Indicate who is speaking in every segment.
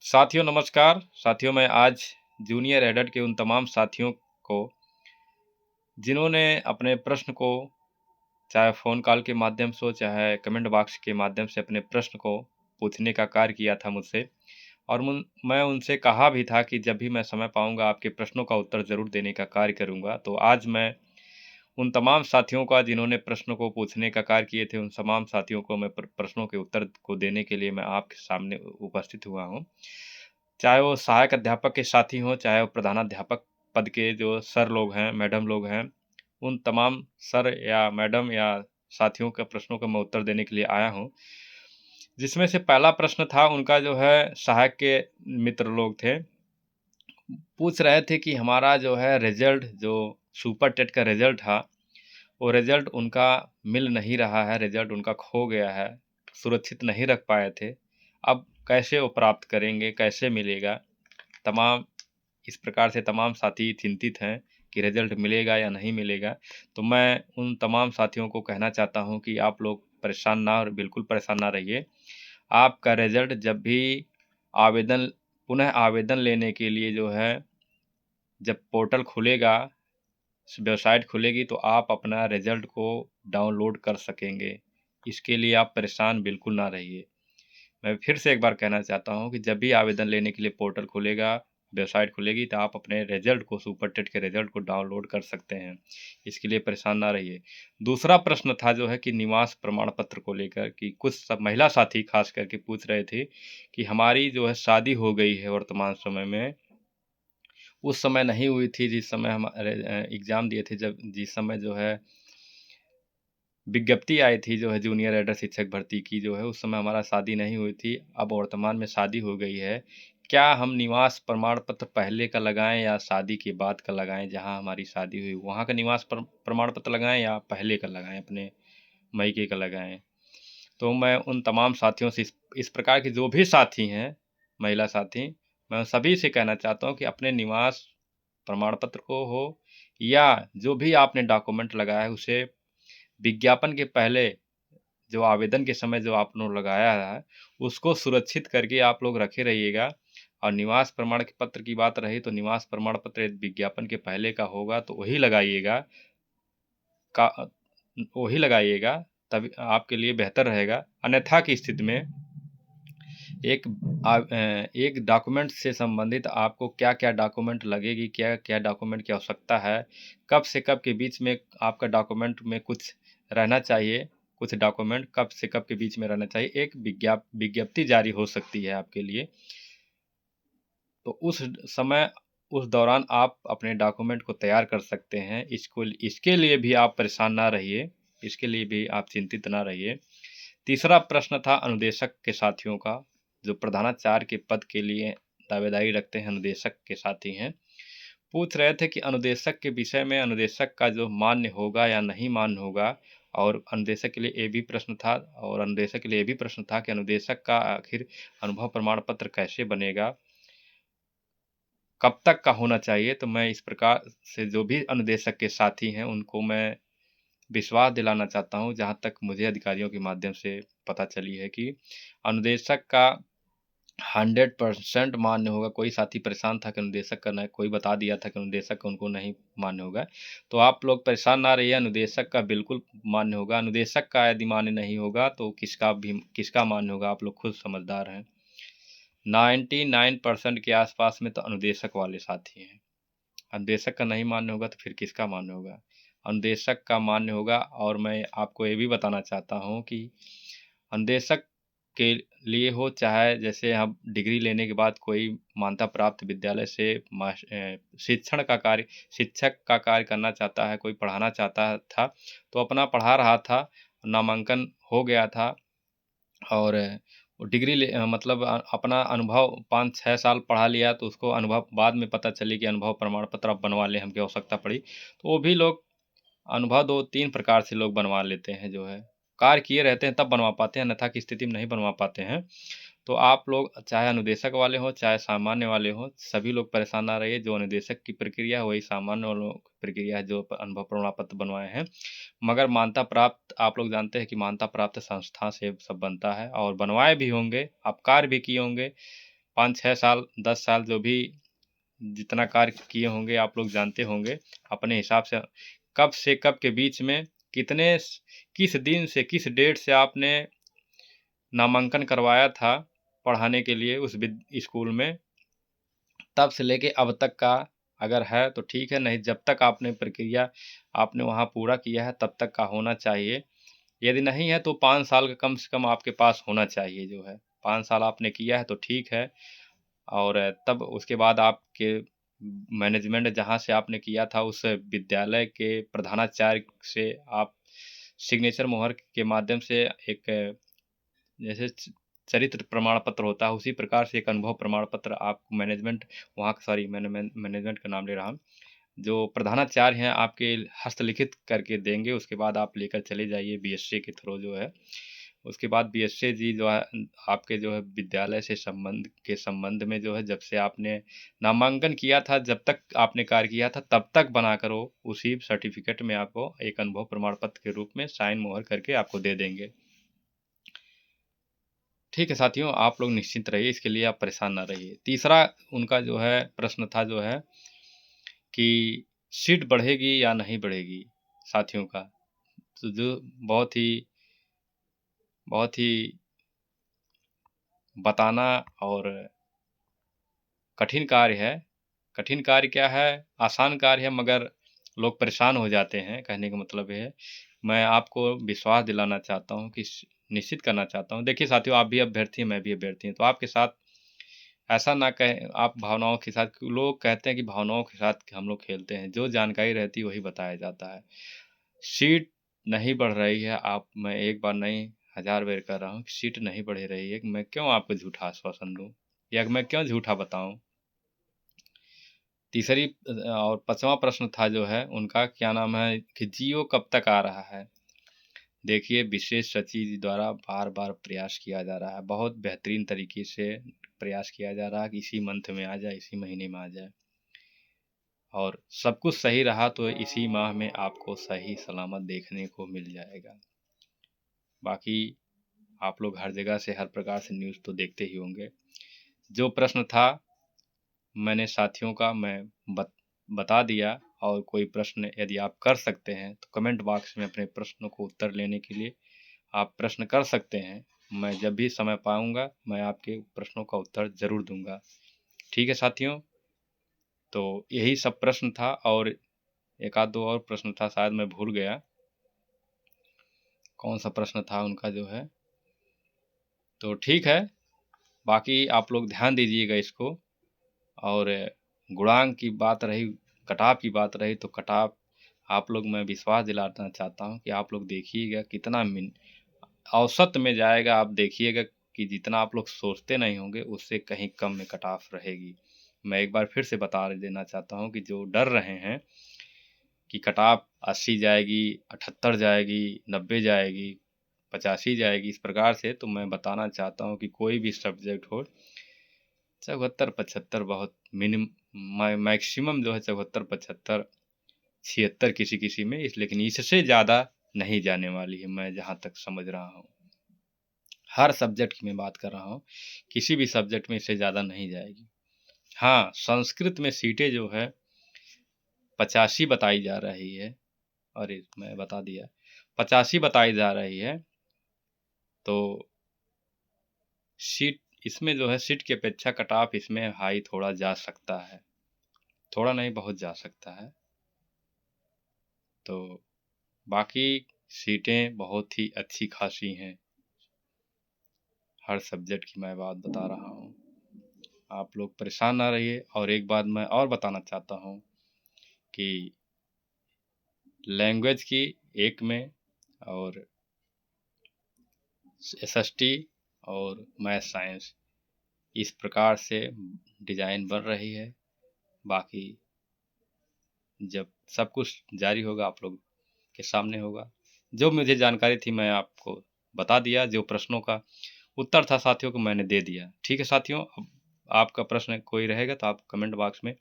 Speaker 1: साथियों नमस्कार। साथियों मैं आज जूनियर एडेड के उन तमाम साथियों को जिन्होंने अपने प्रश्न को चाहे फ़ोन कॉल के माध्यम से हो चाहे कमेंट बॉक्स के माध्यम से अपने प्रश्न को पूछने का कार्य किया था मुझसे और मैं उनसे कहा भी था कि जब भी मैं समय पाऊँगा आपके प्रश्नों का उत्तर ज़रूर देने का कार्य करूँगा। तो आज मैं उन तमाम साथियों का जिन्होंने प्रश्नों को पूछने का कार्य किए थे, उन तमाम साथियों को मैं प्रश्नों के उत्तर को देने के लिए मैं आपके सामने उपस्थित हुआ हूँ। चाहे वो सहायक अध्यापक के साथी हों, चाहे वो प्रधानाध्यापक पद के जो सर लोग हैं, मैडम लोग हैं, उन तमाम सर या मैडम या साथियों के प्रश्नों का मैं उत्तर देने के लिए आया हूँ। जिसमें से पहला प्रश्न था उनका जो है सहायक के मित्र लोग थे, पूछ रहे थे कि हमारा जो है रिज़ल्ट जो सुपर टेट का रिज़ल्ट था, वो रिज़ल्ट उनका मिल नहीं रहा है, रिज़ल्ट उनका खो गया है, सुरक्षित नहीं रख पाए थे। अब कैसे वो प्राप्त करेंगे, कैसे मिलेगा? तमाम इस प्रकार से तमाम साथी चिंतित हैं कि रिज़ल्ट मिलेगा या नहीं मिलेगा। तो मैं उन तमाम साथियों को कहना चाहता हूँ कि आप लोग परेशान ना और बिल्कुल परेशान ना रहिए। आपका रिज़ल्ट जब भी आवेदन पुनः आवेदन लेने के लिए जो है, जब पोर्टल खुलेगा, वेबसाइट खुलेगी तो आप अपना रिज़ल्ट को डाउनलोड कर सकेंगे। इसके लिए आप परेशान बिल्कुल ना रहिए। मैं फिर से एक बार कहना चाहता हूँ कि जब भी आवेदन लेने के लिए पोर्टल खुलेगा, वेबसाइट खुलेगी तो आप अपने रिज़ल्ट को सुपर टेट के रिज़ल्ट को डाउनलोड कर सकते हैं। इसके लिए परेशान ना रहिए। दूसरा प्रश्न था जो है कि निवास प्रमाण पत्र को लेकर कि कुछ सब महिला साथी ख़ास करके पूछ रहे थे कि हमारी जो है शादी हो गई है वर्तमान समय में, उस समय नहीं हुई थी जिस समय हम एग्ज़ाम दिए थे जब जिस समय जो है विज्ञप्ति आई थी जो है जूनियर एडर शिक्षक भर्ती की जो है उस समय हमारा शादी नहीं हुई थी, अब वर्तमान में शादी हो गई है। क्या हम निवास प्रमाण पत्र पहले का लगाएँ या शादी के बाद का लगाएँ जहाँ हमारी शादी हुई वहाँ का निवास प्रमाण पत्र लगाएँ या पहले का लगाएँ अपने मायके का लगाएँ? तो मैं उन तमाम साथियों से इस प्रकार के जो भी साथी हैं, महिला साथी, मैं सभी से कहना चाहता हूँ कि अपने निवास प्रमाण पत्र को हो या जो भी आपने डॉक्यूमेंट लगाया है उसे विज्ञापन के पहले जो आवेदन के समय जो आप लोग लगाया है, उसको सुरक्षित करके आप लोग रखे रहिएगा और निवास प्रमाण के पत्र की बात रही तो निवास प्रमाण पत्र यदि विज्ञापन के पहले का होगा तो वही लगाइएगा का वही लगाइएगा तभी आपके लिए बेहतर रहेगा। अन्यथा की स्थिति में एक डॉक्यूमेंट से संबंधित आपको क्या-क्या डॉक्यूमेंट लगेगी, क्या-क्या डॉक्यूमेंट की आवश्यकता है, कब से कब के बीच में आपका डॉक्यूमेंट में कुछ रहना चाहिए, कुछ डॉक्यूमेंट कब से कब के बीच में रहना चाहिए, एक विज्ञप्ति जारी हो सकती है आपके लिए। तो उस समय उस दौरान आप अपने डॉक्यूमेंट को तैयार कर सकते हैं। इसके लिए भी आप परेशान ना रहिए, इसके लिए भी आप चिंतित ना रहिए। तीसरा प्रश्न था अनुदेशक के साथियों का, जो प्रधानाचार्य के पद के लिए दावेदारी रखते हैं, अनुदेशक के साथी हैं। पूछ रहे थे कि अनुदेशक के विषय में अनुदेशक का जो मान्य होगा या नहीं मान्य होगा और अनुदेशक के लिए ये भी प्रश्न था और अनुदेशक के लिए ये भी प्रश्न था कि अनुदेशक का आखिर अनुभव प्रमाण पत्र कैसे बनेगा? कब तक का होना चाहिए? तो मैं इस प्रकार से जो भी अनुदेशक के साथी हैं, उनको मैं विश्वास दिलाना चाहता हूँ, जहाँ तक मुझे अधिकारियों के माध्यम से पता चली है कि अनुदेशक का 100% मान्य होगा। कोई साथी परेशान था कि अनुदेशक का नहीं, कोई बता दिया था कि अनुदेशक का उनको नहीं मान्य होगा। तो आप लोग परेशान ना रहिए, अनुदेशक का बिल्कुल मान्य होगा। अनुदेशक का यदि मान्य नहीं होगा, तो किसका मान्य होगा, आप लोग खुद समझदार हैं। 99% के आसपास में तो अनुदेशक वाले साथी हैं। अनुदेशक का नहीं मान्य होगा तो फिर किसका मान्य होगा? अनुदेशक का मान्य होगा और मैं आपको ये भी बताना चाहता हूँ कि अनुदेशक के लिए हो चाहे जैसे हम डिग्री लेने के बाद कोई मान्यता प्राप्त विद्यालय से शिक्षण का कार्य शिक्षक का कार्य करना चाहता है, कोई पढ़ाना चाहता था, तो अपना पढ़ा रहा था, नामांकन हो गया था और वो डिग्री मतलब अपना अनुभव 5-6 साल पढ़ा लिया तो उसको अनुभव बाद में पता चली कि अनुभव प्रमाण पत्र अब बनवा लें, हमको आवश्यकता पड़ी। तो वो भी लोग अनुभव 2-3 प्रकार से लोग बनवा लेते हैं जो है। कार्य किए रहते हैं तब बनवा पाते हैं, अन्यथा की स्थिति में नहीं बनवा पाते हैं। तो आप लोग चाहे अनुदेशक वाले हों, चाहे सामान्य वाले हों, सभी लोग परेशान ना रहिए। जो अनुदेशक की प्रक्रिया है, वही सामान्य वालों की प्रक्रिया है जो अनुभव प्रमाण पत्र बनवाए हैं। मगर मान्यता प्राप्त आप लोग जानते हैं कि मान्यता प्राप्त संस्था से सब बनता है और बनवाए भी होंगे, आप कार्य भी किए होंगे, 5-6 साल 10 साल जो भी जितना कार्य किए होंगे आप लोग जानते होंगे अपने हिसाब से कब के बीच में किस दिन से किस डेट से आपने नामांकन करवाया था पढ़ाने के लिए उस स्कूल में, तब से लेके अब तक का अगर है तो ठीक है, नहीं जब तक आपने प्रक्रिया आपने वहाँ पूरा किया है तब तक का होना चाहिए। यदि नहीं है तो 5 साल का कम से कम आपके पास होना चाहिए जो है। 5 साल आपने किया है तो ठीक है, और तब उसके बाद आपके मैनेजमेंट जहाँ से आपने किया था उस विद्यालय के प्रधानाचार्य से आप सिग्नेचर मोहर के माध्यम से एक जैसे चरित्र प्रमाण पत्र होता है उसी प्रकार से एक अनुभव प्रमाण पत्र आपको मैनेजमेंट वहाँ का, सॉरी मैंने मैनेजमेंट का नाम ले रहा हूँ, जो प्रधानाचार्य हैं आपके हस्तलिखित करके देंगे। उसके बाद आप लेकर चले जाइए बीएससी के थ्रू जो है। उसके बाद बीएससी जी जो है आपके जो है विद्यालय से संबंध में जो है जब से आपने नामांकन किया था जब तक आपने कार्य किया था तब तक बनाकर वो उसी सर्टिफिकेट में आपको एक अनुभव प्रमाण पत्र के रूप में साइन मोहर करके आपको दे देंगे। ठीक है साथियों, आप लोग निश्चिंत रहिए, इसके लिए आप परेशान ना रहिए। तीसरा उनका जो है प्रश्न था जो है कि सीट बढ़ेगी या नहीं बढ़ेगी साथियों का, तो जो बहुत ही बताना और कठिन कार्य है। कठिन कार्य क्या है, आसान कार्य है, मगर लोग परेशान हो जाते हैं। कहने का मतलब ये है, मैं आपको विश्वास दिलाना चाहता हूँ कि निश्चित करना चाहता हूँ। देखिए साथियों, आप भी अभ्यर्थी हैं, मैं भी अभ्यर्थी हूँ, तो आपके साथ ऐसा ना कहें आप भावनाओं के साथ। लोग कहते हैं कि भावनाओं के साथ हम लोग खेलते हैं, जो जानकारी रहती है वही बताया जाता है। सीट नहीं बढ़ रही है, आप मैं एक बार नहीं 1000 बार कह रहा हूँ कि सीट नहीं बढ़ रही है, मैं क्यों आपको झूठा आश्वासन दूँ या मैं क्यों झूठा बताऊँ। तीसरी और 5वां प्रश्न था जो है उनका, क्या नाम है कि जियो कब तक आ रहा है। देखिए विशेष सचिव जी द्वारा बार बार प्रयास किया जा रहा है, बहुत बेहतरीन तरीके से प्रयास किया जा रहा है कि इसी मंथ में आ जाए, इसी महीने में आ जाए, और सब कुछ सही रहा तो इसी माह में आपको सही सलामत देखने को मिल जाएगा। बाकी आप लोग हर जगह से हर प्रकार से न्यूज़ तो देखते ही होंगे। जो प्रश्न था मैंने साथियों का मैं बता दिया, और कोई प्रश्न यदि आप कर सकते हैं तो कमेंट बॉक्स में अपने प्रश्नों को उत्तर लेने के लिए आप प्रश्न कर सकते हैं। मैं जब भी समय पाऊंगा मैं आपके प्रश्नों का उत्तर ज़रूर दूंगा। ठीक है साथियों, तो यही सब प्रश्न था, और एक आध दो और प्रश्न था, शायद मैं भूल गया कौन सा प्रश्न था उनका जो है। तो ठीक है, बाकी आप लोग ध्यान दीजिएगा इसको। और गुणांक की बात रही, कटाव की बात रही, तो कटाव आप लोग मैं विश्वास दिलाना चाहता हूँ कि आप लोग देखिएगा कितना औसत में जाएगा। आप देखिएगा कि जितना आप लोग सोचते नहीं होंगे उससे कहीं कम में कटाव रहेगी। मैं एक बार फिर से बता देना चाहता हूँ कि जो डर रहे हैं कि कटाव 80 जाएगी, 78 जाएगी, 90 जाएगी, 85 जाएगी, इस प्रकार से, तो मैं बताना चाहता हूँ कि कोई भी सब्जेक्ट हो 74 75 बहुत मैक्सिमम जो है 74 75 76 किसी किसी में लेकिन इससे ज़्यादा नहीं जाने वाली है, मैं जहाँ तक समझ रहा हूँ। हर सब्जेक्ट की मैं बात कर रहा हूँ, किसी भी सब्जेक्ट में इससे ज़्यादा नहीं जाएगी। हाँ, संस्कृत में सीटें जो है 85 बताई जा रही है, अरे मैं बता दिया 85 बताई जा रही है, तो सीट इसमें जो है सीट की अपेक्षा कट ऑफ इसमें हाई थोड़ा जा सकता है, थोड़ा नहीं बहुत जा सकता है। तो बाकी सीटें बहुत ही अच्छी खासी हैं, हर सब्जेक्ट की मैं बात बता रहा हूँ। आप लोग परेशान ना रहिए। और एक बात मैं और बताना चाहता हूँ कि लैंग्वेज की एक में और एसएसटी और मैथ साइंस इस प्रकार से डिज़ाइन बन रही है। बाकी जब सब कुछ जारी होगा आप लोग के सामने होगा। जो मुझे जानकारी थी मैं आपको बता दिया, जो प्रश्नों का उत्तर था साथियों को मैंने दे दिया। ठीक है साथियों, अब आपका प्रश्न कोई रहेगा तो आप कमेंट बॉक्स में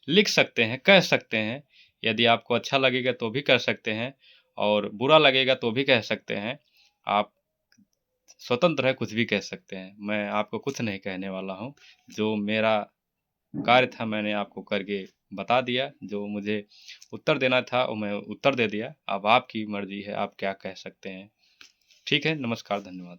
Speaker 1: लिख सकते हैं, कह सकते हैं। यदि आपको अच्छा लगेगा तो भी कह सकते हैं, और बुरा लगेगा तो भी कह सकते हैं। आप स्वतंत्र है, कुछ भी कह सकते हैं। मैं आपको कुछ नहीं कहने वाला हूँ। जो मेरा कार्य था मैंने आपको करके बता दिया, जो मुझे उत्तर देना था वो मैं उत्तर दे दिया। अब आपकी मर्ज़ी है, आप क्या कह सकते हैं। ठीक है, नमस्कार, धन्यवाद।